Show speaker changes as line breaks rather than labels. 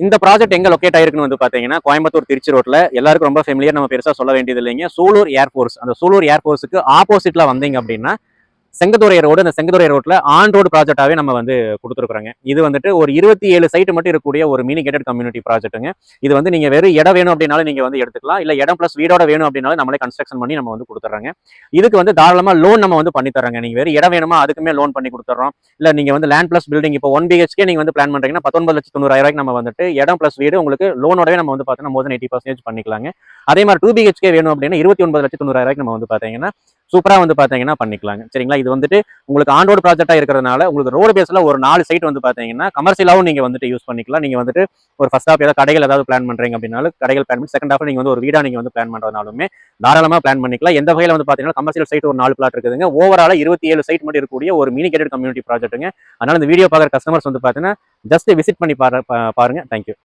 இந்த ப்ராஜெக்ட் எங்க லொக்கேட் ஆயிருக்குன்னு வந்து பாத்தீங்கன்னா கோயம்புத்தூர் திருச்சி ரோட்ல எல்லாருக்கும் ரொம்ப ஃபெமிலியர், நம்ம பெருசா சொல்ல வேண்டியது இல்லைங்க. சூலூர் ஏர்ஃபோர்ஸ், அந்த சூலூர் ஏர்ஃபோர்ஸுக்கு ஆப்போசிட்ல வந்தீங்க அப்படின்னா செங்கதுரை ரோடு, அந்த செங்கதுரை ரோட்ல ஆன் ரோடு ப்ராஜெக்டாவே நம்ம வந்து கொடுத்துருக்காங்க. இது வந்துட்டு ஒரு 27 சைட் மட்டும் இருக்கக்கூடிய ஒரு மினி கேட்டட் கம்யூனிட்டி ப்ராஜெக்ட்டுங்க. இது வந்து நீங்க வெறும் இடம் வேணும் அப்படின்னாலும் நீங்க வந்து எடுத்துக்கலாம், இல்ல இடம் பிளஸ் வீடோட வேணும் அப்படின்னாலும் நம்மளே கன்ஸ்ட்ரக்ஷன் பண்ணி நம்ம வந்து கொடுத்துறாங்க. இதுக்கு வந்து தாராளமா லோன் நம்ம வந்து பண்ணி தர்றாங்க. நீங்க வெறும் இடம் வேணுமா அதுக்குமே லோன் பண்ணி கொடுத்துறோம். இல்ல நீங்க வந்து லேண்ட் பிளஸ் பில்டிங் இப்போ 1 BHK நீங்க வந்து பிளான் பண்றீங்கன்னா 19,90,000 நம்ம வந்துட்டு இடம் பிளஸ் வீடு உங்களுக்கு லோனோடவே நம்ம வந்து பாத்தீங்கன்னா மோர் தென் 80% பண்ணிக்கலாங்க. அதே மாதிரி 2 BHK வேணும் அப்படின்னா 29,90,000 நம்ம வந்து பாத்தீங்கன்னா சூப்பரா வந்து பாத்தீங்கன்னா பண்ணிக்கலாங்க. சரிங்களா? இது வந்துட்டு உங்களுக்கு ஆன் ரோடு ப்ராஜெக்டா இருக்கிறதுனால உங்களுக்கு ரோடு பேஸ்ல ஒரு 4 சைட் வந்து பாத்தீங்கன்னா கமர்ஷியலாவும் நீங்க வந்துட்டு யூஸ் பண்ணிக்கலாம். நீங்க வந்துட்டு ஒரு ஃபர்ஸ்ட் ஹாஃப் ஏதாவது கடைகள் ஏதாவது பிளான் பண்றீங்க அப்படின்னாலும் கடைகள் பிளான் பண்ணி செகண்ட் ஹாஃப் நீங்க வந்து ஒரு வீடா நீங்க வந்து பிளான் பண்றதுனாலுமே தாராளமா பிளான் பண்ணிக்கலாம். எந்த வகையில வந்து பாத்தீங்கன்னா கமர்ஷியல் சைட் ஒரு 4 பிளாட் இருக்குதுங்க. ஓவராலா 27 சைட் மட்டும் இருக்கக்கூடிய ஒரு மினி கேட்டட் கம்யூனிட்டி ப்ராஜெக்ட்டுங்க. அதனால இந்த வீடியோ பார்க்குற கஸ்டமர்ஸ் வந்து பாத்தீங்கன்னா ஜஸ்ட் விசிட் பண்ணி பாருங்க. தேங்க்யூ.